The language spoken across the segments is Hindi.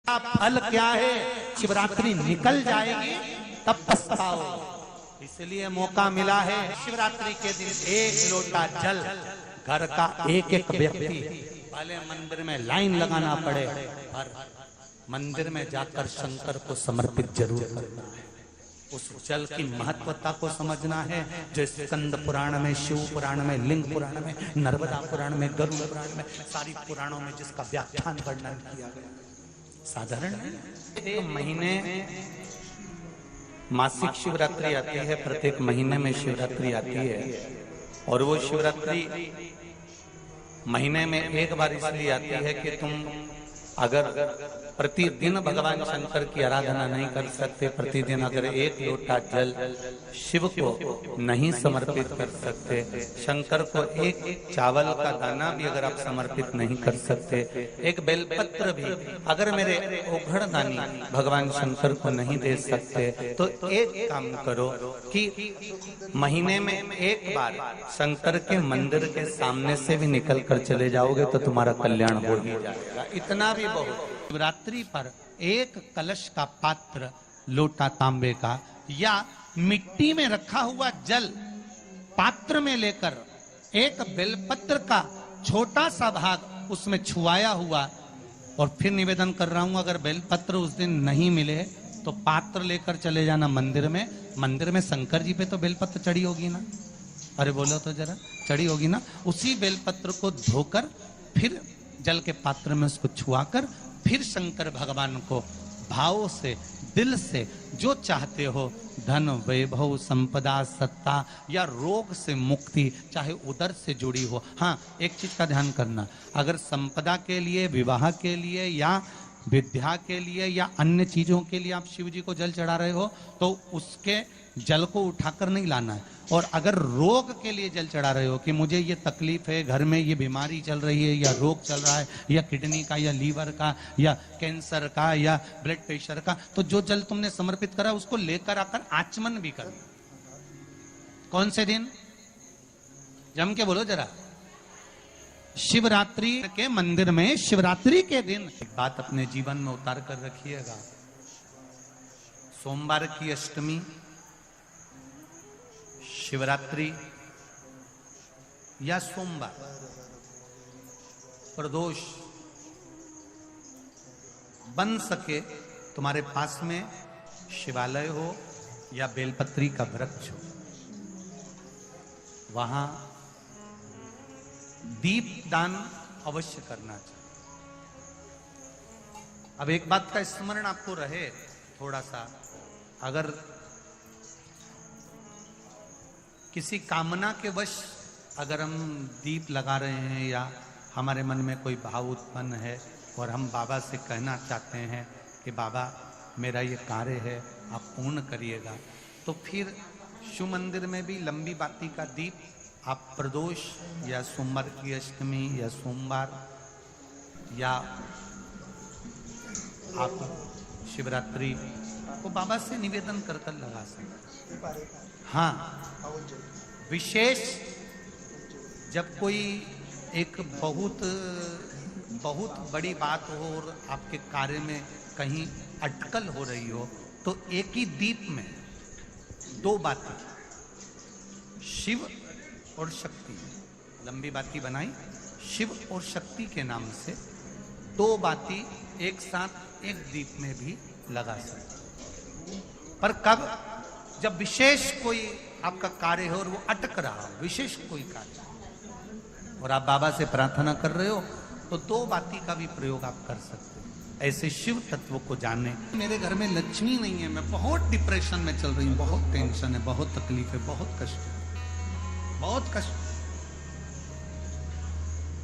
फल क्या है? शिवरात्रि निकल जाएगी तब पछताओ। इसलिए मौका मिला है शिवरात्रि के दिन एक लोटा जल घर का एक एक व्यक्ति, भले मंदिर में लाइन लगाना पड़े पर मंदिर में जाकर शंकर को समर्पित जरूर करना है। उस जल की महत्वता को समझना है, जो स्कंद पुराण में, शिव पुराण में, लिंग पुराण में, नर्मदा पुराण में, गरुड़ पुराण में, सारी पुराणों में जिसका व्याख्यान वर्णन किया गया। साधारण एक महीने मासिक शिवरात्रि आती है, प्रत्येक महीने में शिवरात्रि आती है, और वो शिवरात्रि महीने में एक बार इसलिए आती है कि तुम अगर प्रतिदिन भगवान शंकर की आराधना नहीं कर सकते, प्रतिदिन अगर एक लोटा जल शिव को नहीं समर्पित कर सकते, शंकर को एक चावल का दाना भी अगर आप समर्पित नहीं कर सकते, एक बेलपत्र भी अगर मेरे ओघड़दानी भगवान शंकर को नहीं दे सकते, तो एक काम करो कि महीने में एक बार शंकर के मंदिर के सामने से भी निकल कर चले जाओगे तो तुम्हारा कल्याण हो ही जाएगा। इतना भी बहुत। शिवरात्रि पर एक कलश का पात्र, लोटा तांबे का या मिट्टी में रखा हुआ जल पात्र में लेकर एक बेलपत्र का छोटा सा भाग उसमें छुआया हुआ, और फिर निवेदन कर रहा हूं अगर बेलपत्र उस दिन नहीं मिले तो पात्र लेकर चले जाना मंदिर में। मंदिर में शंकर जी पे तो बेलपत्र चढ़ी होगी ना, अरे बोलो तो जरा, चढ़ी होगी ना। उसी बेलपत्र को धोकर फिर जल के पात्र में उसको छुआकर फिर शंकर भगवान को भाव से, दिल से जो चाहते हो, धन, वैभव, संपदा, सत्ता या रोग से मुक्ति, चाहे उदर से जुड़ी हो। हाँ, एक चीज का ध्यान करना, अगर संपदा के लिए, विवाह के लिए या विद्या के लिए या अन्य चीजों के लिए आप शिव जी को जल चढ़ा रहे हो तो उसके जल को उठाकर नहीं लाना है। और अगर रोग के लिए जल चढ़ा रहे हो कि मुझे ये तकलीफ है, घर में ये बीमारी चल रही है, या रोग चल रहा है, या किडनी का, या लीवर का, या कैंसर का, या ब्लड प्रेशर का, तो जो जल तुमने समर्पित करा उसको लेकर आकर आचमन भी कर। कौन से दिन? जम के बोलो जरा। शिवरात्रि के मंदिर में शिवरात्रि के दिन एक बात अपने जीवन में उतार कर रखिएगा। सोमवार की अष्टमी, शिवरात्रि या सोमवार, प्रदोष, बन सके तुम्हारे पास में शिवालय हो या बेलपत्री का वृक्ष हो, वहां दीप दान अवश्य करना चाहिए। अब एक बात का स्मरण आपको रहे थोड़ा सा, अगर किसी कामना के वश अगर हम दीप लगा रहे हैं या हमारे मन में कोई भाव उत्पन्न है और हम बाबा से कहना चाहते हैं कि बाबा मेरा ये कार्य है आप पूर्ण करिएगा, तो फिर शिव मंदिर में भी लंबी बाती का दीप आप प्रदोष या सोमवार की अष्टमी या सोमवार या आप शिवरात्रि को बाबा से निवेदन कर कर लगा सकते। हाँ, विशेष जब कोई एक बहुत बड़ी बात हो और आपके कार्य में कहीं अटकल हो रही हो, तो एक ही दीप में दो बातें, शिव और शक्ति, लंबी बाती बनाई, शिव और शक्ति के नाम से दो बाती एक साथ एक दीप में भी लगा सकते। पर कब? जब विशेष कोई आपका कार्य हो और वो अटक रहा हो, विशेष कोई कार्य, और आप बाबा से प्रार्थना कर रहे हो, तो दो बाती का भी प्रयोग आप कर सकते हो। ऐसे शिव तत्व को जाने। मेरे घर में लक्ष्मी नहीं है, मैं बहुत डिप्रेशन में चल रही हूँ, बहुत टेंशन है, बहुत तकलीफ है, बहुत कष्ट है, बहुत कष्ट।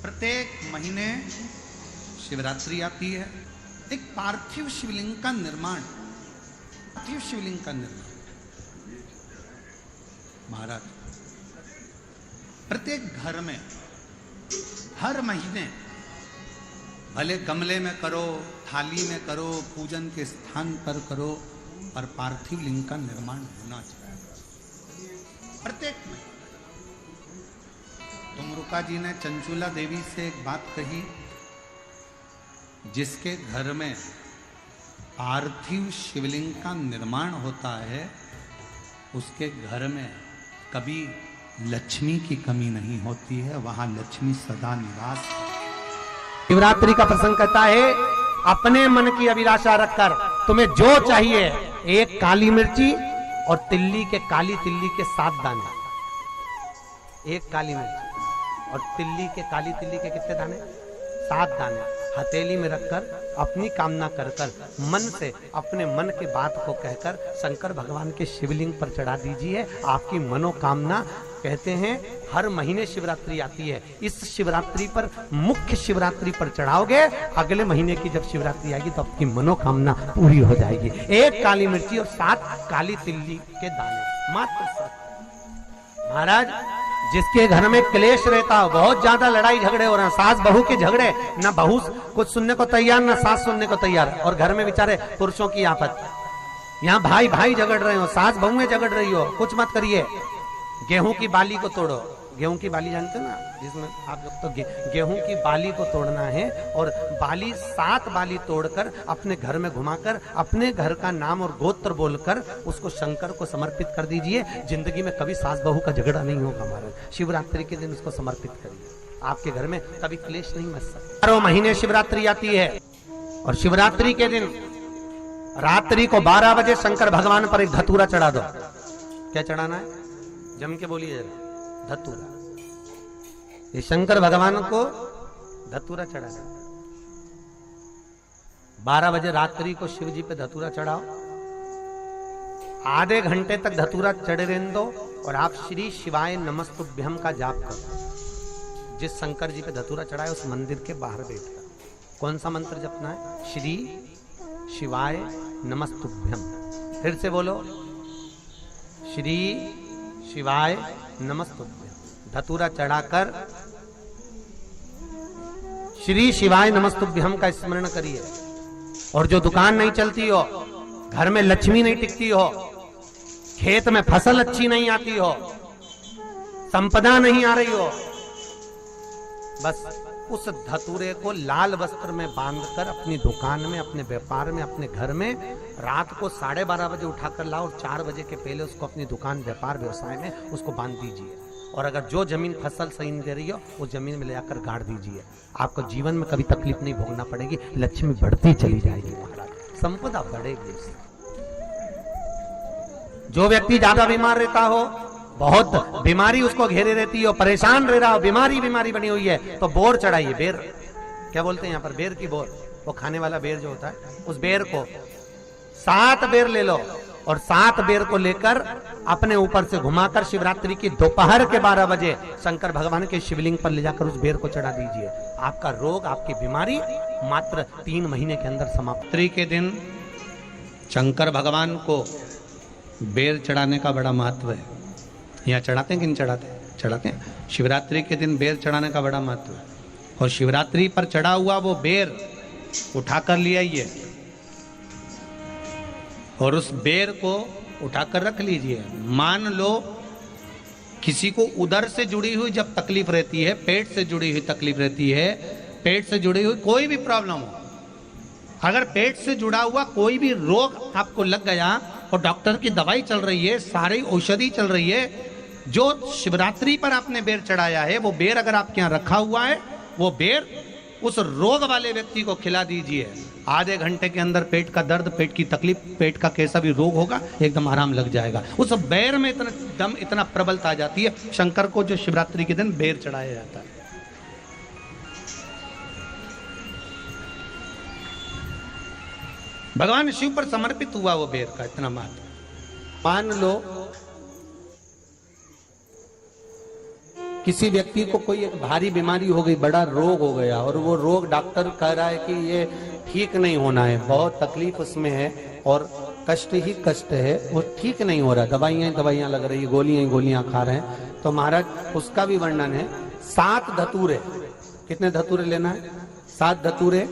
प्रत्येक महीने शिवरात्रि आती है, एक पार्थिव शिवलिंग का निर्माण, पार्थिव शिवलिंग का निर्माण महाराज प्रत्येक घर में हर महीने, भले गमले में करो, थाली में करो, पूजन के स्थान पर करो, पर पार्थिव लिंग का निर्माण होना चाहिए प्रत्येक में। तुमरुका जी ने चंचुला देवी से एक बात कही, जिसके घर में पार्थिव शिवलिंग का निर्माण होता है, उसके घर में कभी लक्ष्मी की कमी नहीं होती है, वहां लक्ष्मी सदा निवास। शिवरात्रि का प्रसंग कहता है, अपने मन की अभिलाषा रखकर तुम्हें जो चाहिए, एक काली मिर्ची और काली तिल्ली के 7 दाने। एक काली मिर्ची और काली तिल्ली के कितने दाने? 7 दाने हथेली में रखकर अपनी कामना कर मन से अपने मन के बात को कहकर शंकर भगवान के शिवलिंग पर चढ़ा दीजिए। आपकी मनोकामना, कहते हैं हर महीने शिवरात्रि आती है, इस शिवरात्रि पर, मुख्य शिवरात्रि पर चढ़ाओगे, अगले महीने की जब शिवरात्रि आएगी तो आपकी मनोकामना पूरी हो जाएगी। एक काली मिर्ची और 7 काली तिल्ली के दाने, मात्र 7। महाराज, जिसके घर में क्लेश रहता हो, बहुत ज्यादा लड़ाई झगड़े हो रहे हैं, सास बहू के झगड़े, ना बहू कुछ सुनने को तैयार ना सास सुनने को तैयार, और घर में बेचारे पुरुषों की आफत, यहाँ भाई भाई झगड़ रहे हो, सास बहू में झगड़ रही हो, कुछ मत करिए। गेहूं की बाली को तोड़ो। गेहूं की बाली जानते हो ना, जिसमें आप लोग तो गेहूं की बाली को तोड़ना है, और 7 बाली तोड़कर अपने घर में घुमाकर अपने घर का नाम और गोत्र बोलकर उसको शंकर को समर्पित कर दीजिए। जिंदगी में कभी सास बहू का झगड़ा नहीं होगा। हमारे शिवरात्रि के दिन उसको समर्पित करिए, आपके घर में कभी क्लेश नहीं मच सकता। 12 महीने शिवरात्रि आती है, और शिवरात्रि के दिन रात्रि को 12 बजे शंकर भगवान पर एक धतूरा चढ़ा दो। क्या चढ़ाना है? जम के बोलिए जरा। धतूरा। ये शंकर भगवान को धतूरा चढ़ा दो। 12 बजे रात्रि को शिव जी पे धतूरा चढ़ाओ। आधे घंटे तक धतूरा चढ़े रहने दो, और आप श्री शिवाय नमस्तुभ्यम का जाप करो। जिस शंकर जी पे धतूरा चढ़ाए उस मंदिर के बाहर बैठकर कौन सा मंत्र जपना है? श्री शिवाय नमस्तुभ्यम। फिर से बोलो, श्री शिवाय नमस्तुभ्यम। धतूरा चढ़ाकर श्री शिवाय नमस्तुभ्यम का स्मरण करिए। और जो दुकान नहीं चलती हो, घर में लक्ष्मी नहीं टिकती हो, खेत में फसल अच्छी नहीं आती हो, संपदा नहीं आ रही हो, बस उस धतूरे को लाल वस्त्र में बांधकर अपनी दुकान में, अपने व्यापार में, अपने घर में रात को 12:30 बजे उठाकर लाओ, और 4 बजे के पहले उसको अपनी दुकान, व्यापार, व्यवसाय में उसको बांध दीजिए। और अगर जो जमीन फसल सही नहीं दे रही हो, उस जमीन में ले जाकर गाड़ दीजिए। आपको जीवन में कभी तकलीफ नहीं भोगना पड़ेगी, लक्ष्मी बढ़ती चली जाएगी महाराज, संपदा बढ़ेगी। जो व्यक्ति ज्यादा बीमार रहता हो, बहुत बीमारी उसको घेरे रहती है, परेशान रह रहा हो, बीमारी बनी हुई है, तो बोर चढ़ाइए। बेर, क्या बोलते हैं यहाँ पर? बेर की बोर, वो खाने वाला बेर जो होता है, उस बेर को 7 बेर ले लो, और 7 बेर को लेकर अपने ऊपर से घुमाकर शिवरात्रि की दोपहर के 12 बजे शंकर भगवान के शिवलिंग पर ले जाकर उस बेर को चढ़ा दीजिए। आपका रोग, आपकी बीमारी मात्र 3 महीने के अंदर समाप्त। के दिन शंकर भगवान को बेर चढ़ाने का बड़ा महत्व है। यहाँ चढ़ाते हैं कि नहीं चढ़ाते? चढ़ाते हैं। शिवरात्रि के दिन बेर चढ़ाने का बड़ा महत्व है, और शिवरात्रि पर चढ़ा हुआ वो बेर उठाकर ले आइए, और उस बेर को उठाकर रख लीजिए। मान लो किसी को उदर से जुड़ी हुई जब तकलीफ रहती है, पेट से जुड़ी हुई तकलीफ रहती है, पेट से जुड़ी हुई कोई भी प्रॉब्लम हो, अगर पेट से जुड़ा हुआ कोई भी रोग आपको लग गया और डॉक्टर की दवाई चल रही है, सारी औषधि चल रही है, जो शिवरात्रि पर आपने बेर चढ़ाया है, वो बेर अगर आपके यहाँ रखा हुआ है, वो बेर उस रोग वाले व्यक्ति को खिला दीजिए। आधे घंटे के अंदर पेट का दर्द, पेट की तकलीफ, पेट का कैसा भी रोग होगा, एकदम आराम लग जाएगा। उस बेर में इतना दम, इतना प्रबलता आ जाती है शंकर को, जो शिवरात्रि के दिन बेर चढ़ाया जाता है। भगवान शिव पर समर्पित हुआ वो बेर का इतना महत्व। मान लो किसी व्यक्ति को कोई एक भारी बीमारी हो गई, बड़ा रोग हो गया, और वो रोग डॉक्टर कह रहा है कि ये ठीक नहीं होना है, बहुत तकलीफ उसमें है और कष्ट ही कष्ट है, वो ठीक नहीं हो रहा, दवाइयां लग रही है, गोलियां खा रहे हैं, तो महाराज उसका भी वर्णन है। 7 धतूरे, कितने धतूरे लेना है? 7 धतूरे।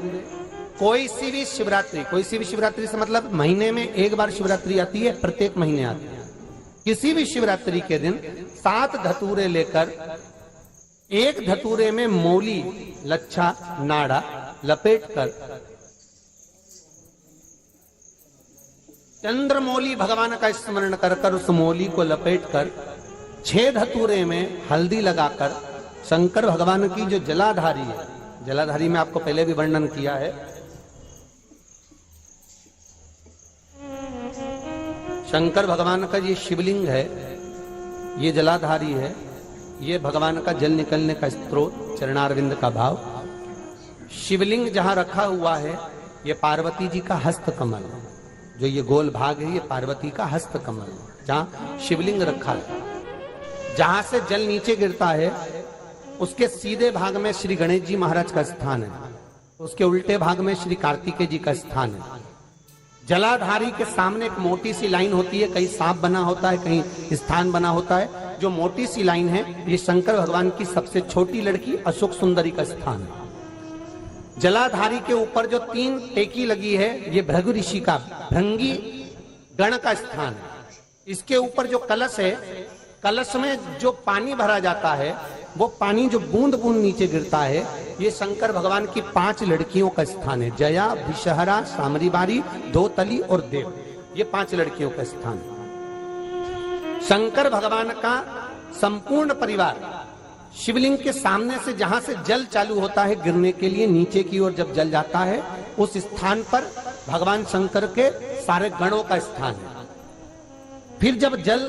कोई सी भी शिवरात्रि से मतलब महीने में एक बार शिवरात्रि आती है, प्रत्येक महीने आती है। किसी भी शिवरात्रि के दिन 7 धतूरे लेकर, एक धतूरे में मौली, लच्छा, नाड़ा लपेटकर चंद्रमौली भगवान का स्मरण कर कर उस मौली को लपेट कर 6 धतूरे में हल्दी लगाकर शंकर भगवान की जो जलाधारी है, जलाधारी में आपको पहले भी वर्णन किया है, शंकर भगवान का ये शिवलिंग है, ये जलाधारी है, ये भगवान का जल निकलने का स्रोत, चरणारविंद का भाव। शिवलिंग जहां रखा हुआ है ये पार्वती जी का हस्त कमल, जो ये गोल भाग है ये पार्वती का हस्त कमल, जहां शिवलिंग रखा है। जहां से जल नीचे गिरता है उसके सीधे भाग में श्री गणेश जी महाराज का स्थान है, उसके उल्टे भाग में श्री कार्तिकेय जी का स्थान है। जलाधारी के सामने एक मोटी सी लाइन होती है, कहीं सांप बना होता है, कहीं स्थान बना होता है। जो मोटी सी लाइन है ये शंकर भगवान की सबसे छोटी लड़की अशोक सुंदरी का स्थान है। जलाधारी के ऊपर जो 3 टेकी लगी है ये भृगु ऋषि का, भृंगी गण का स्थान है। इसके ऊपर जो कलश है, कलश में जो पानी भरा जाता है वो पानी जो बूंद बूंद नीचे गिरता है ये शंकर भगवान की 5 लड़कियों का स्थान है। जया, विषहरा, सामरीबारी, धोतली और देव, ये 5 लड़कियों का स्थान है। शंकर भगवान का संपूर्ण परिवार शिवलिंग के सामने से जहां से जल चालू होता है गिरने के लिए नीचे की ओर जब जल जाता है उस स्थान पर भगवान शंकर के सारे गणों का स्थान है। फिर जब जल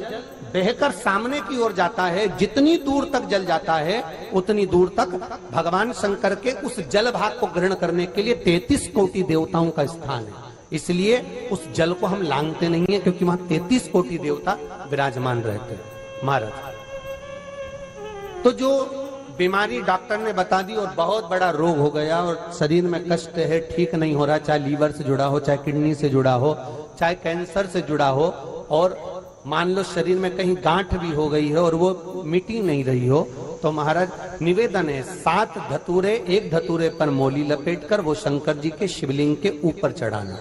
बहकर सामने की ओर जाता है, जितनी दूर तक जल जाता है उतनी दूर तक भगवान शंकर के उस जल भाग को ग्रहण करने के लिए 33 कोटि देवताओं का स्थान है। इसलिए उस जल को हम लांघते नहीं है, क्योंकि वहां 33 कोटि देवता विराजमान रहते हैं महाराज। तो जो बीमारी डॉक्टर ने बता दी और बहुत बड़ा रोग हो गया और शरीर में कष्ट है, ठीक नहीं हो रहा, चाहे लीवर से जुड़ा हो, चाहे किडनी से जुड़ा हो, चाहे कैंसर से जुड़ा हो, और मान लो शरीर में कहीं गांठ भी हो गई है और वो मिटी नहीं रही हो, तो महाराज निवेदन है 7 धतूरे, 1 धतूरे पर मौली लपेटकर वो शंकर जी के शिवलिंग के ऊपर चढ़ाना।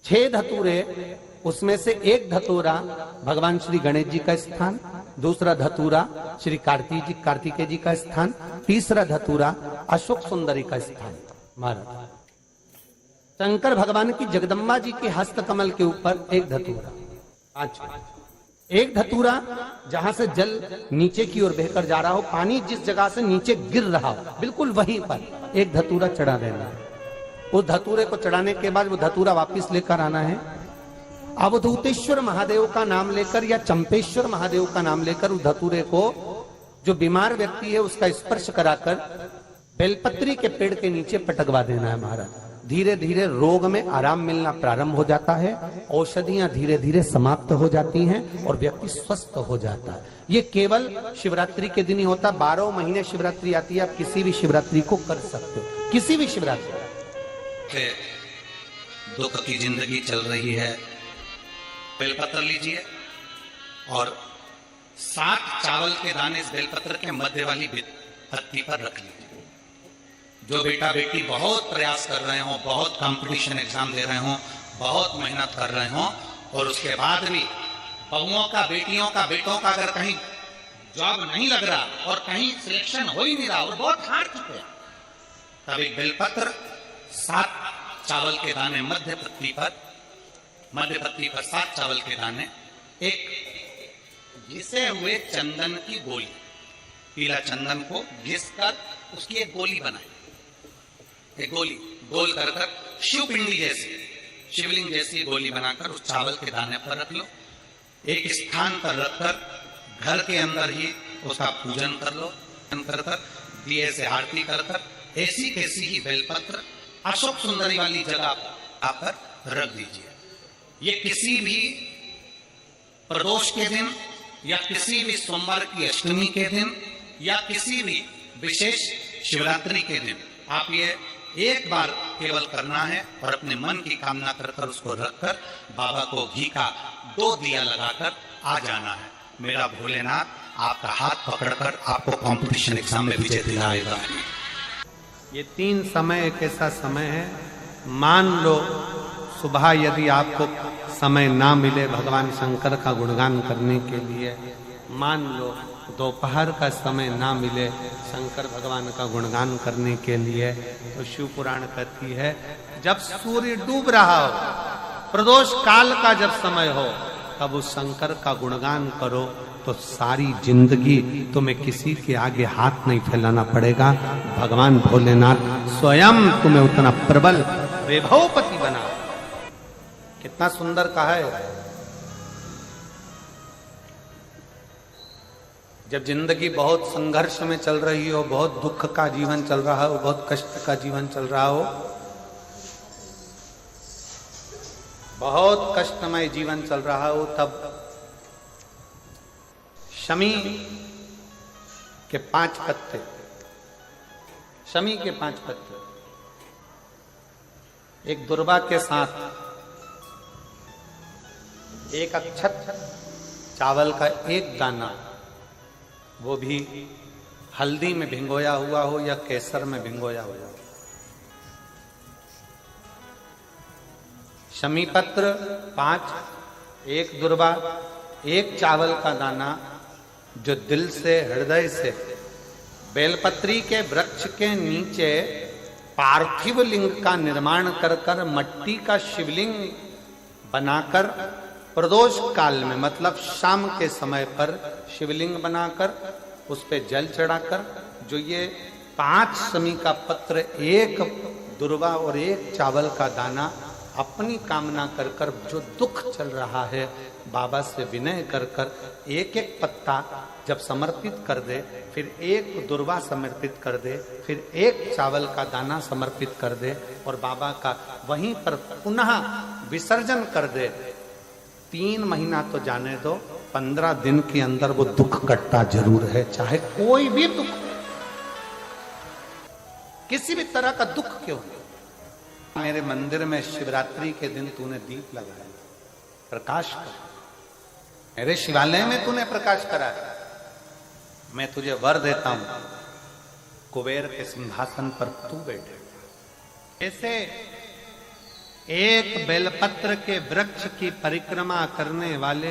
6 धतूरे, उसमें से 1 धतूरा भगवान श्री गणेश जी का स्थान, दूसरा धतूरा श्री कार्तिकेय जी का स्थान, तीसरा धतूरा अशोक सुंदरी का स्थान। महाराज शंकर भगवान की जगदम्बा जी के हस्त कमल के ऊपर 1 धतूरा, 1 धतूरा जहां से जल नीचे की ओर बहकर जा रहा हो, पानी जिस जगह से नीचे गिर रहा हो बिल्कुल वहीं पर 1 धतूरा चढ़ा देना है। उस धतूरे को चढ़ाने के बाद वो धतूरा वापिस लेकर आना है। अवधूतेश्वर महादेव का नाम लेकर या चंपेश्वर महादेव का नाम लेकर उस धतूरे को जो बीमार व्यक्ति है उसका स्पर्श कराकर बेलपत्री के पेड़ के नीचे पटकवा देना है महाराज। धीरे धीरे रोग में आराम मिलना प्रारंभ हो जाता है, औषधियां धीरे धीरे समाप्त हो जाती हैं और व्यक्ति स्वस्थ हो जाता है। ये केवल शिवरात्रि के दिन ही होता। 12 महीने शिवरात्रि आती है, आप किसी भी शिवरात्रि को कर सकते हो, किसी भी शिवरात्रि। दुख की जिंदगी चल रही है, बेलपत्र लीजिए और 7 चावल के दाने इस बेलपत्र के मध्य वाली पत्ती पर रख लीजिए। जो बेटा बेटी बहुत प्रयास कर रहे हो, बहुत कंपटीशन एग्जाम दे रहे हो, बहुत मेहनत कर रहे हो और उसके बाद भी बहुओं का, बेटियों का, बेटों का अगर कहीं जॉब नहीं लग रहा और कहीं सिलेक्शन हो ही नहीं रहा और बहुत हार चुके हैं, तब एक बेलपत्र 7 चावल के दाने मध्य पत्ती पर 7 चावल के दाने, एक घिसे हुए चंदन की गोली, पीला चंदन को घिस कर उसकी एक गोली बनाए, एक गोली गोल कर शिव पिंडी जैसी, शिवलिंग जैसी गोली बनाकर उस चावल के दाने पर रख लो। एक स्थान पर रखकर घर के अंदर ही उसका पूजन कर लो, कर दिए से आरती कर ऐसी कैसी ही बेलपत्र अशोक सुंदरी वाली जगह पर रख दीजिए। ये किसी भी प्रदोष के दिन या किसी भी सोमवार की अष्टमी के दिन या किसी भी विशेष शिवरात्रि के दिन आप ये एक बार केवल करना है और अपने मन की कामना कर उसको रखकर बाबा को घी का 2 दिया लगाकर आ जाना है। मेरा भोलेनाथ आपका हाथ पकड़कर आपको कंपटीशन एग्जाम में विजय दिलाएगा। ये 3 समय एक ऐसा समय है, मान लो सुबह यदि आपको समय ना मिले भगवान शंकर का गुणगान करने के लिए, मान लो दोपहर का समय ना मिले शंकर भगवान का गुणगान करने के लिए, तो शिव पुराण कहती है जब सूर्य डूब रहा हो प्रदोष काल का जब समय हो तब उस शंकर का गुणगान करो, तो सारी जिंदगी तुम्हें किसी के आगे हाथ नहीं फैलाना पड़ेगा। भगवान भोलेनाथ स्वयं तुम्हें उतना प्रबल वैभवपति बना। कितना सुंदर कहा है। जब जिंदगी बहुत संघर्ष में चल रही हो, बहुत दुख का जीवन चल रहा हो, बहुत कष्ट का जीवन चल रहा हो, बहुत कष्टमय जीवन चल रहा हो, तब शमी के 5 पत्ते, शमी के 5 पत्ते, एक दुर्वा के साथ एक अक्षत चावल का एक दाना, वो भी हल्दी में भिंगोया हुआ हो या केसर में भिंगोया हुआ हो, शमी पत्र 5, एक दुर्वा, एक चावल का दाना, जो दिल से हृदय से बेलपत्री के वृक्ष के नीचे पार्थिव लिंग का निर्माण कर कर मट्टी का शिवलिंग बनाकर प्रदोष काल में, मतलब शाम के समय पर शिवलिंग बनाकर उस पे जल चढ़ाकर, जो ये 5 शमी का पत्र, एक दुर्वा और एक चावल का दाना, अपनी कामना कर कर जो दुख चल रहा है बाबा से विनय कर कर एक एक पत्ता जब समर्पित कर दे, फिर एक दुर्वा समर्पित कर दे, फिर एक चावल का दाना समर्पित कर दे और बाबा का वहीं पर पुनः विसर्जन कर दे, 3 महीना तो जाने दो, 15 दिन के अंदर वो दुख कटता जरूर है, चाहे कोई भी दुख, किसी भी तरह का दुख क्यों। मेरे मंदिर में शिवरात्रि के दिन तूने दीप लगाया, प्रकाश कर, मेरे शिवालय में तूने प्रकाश कराया, मैं तुझे वर देता हूं, कुबेर के सिंहासन पर तू बैठे। ऐसे एक बेलपत्र के वृक्ष की परिक्रमा करने वाले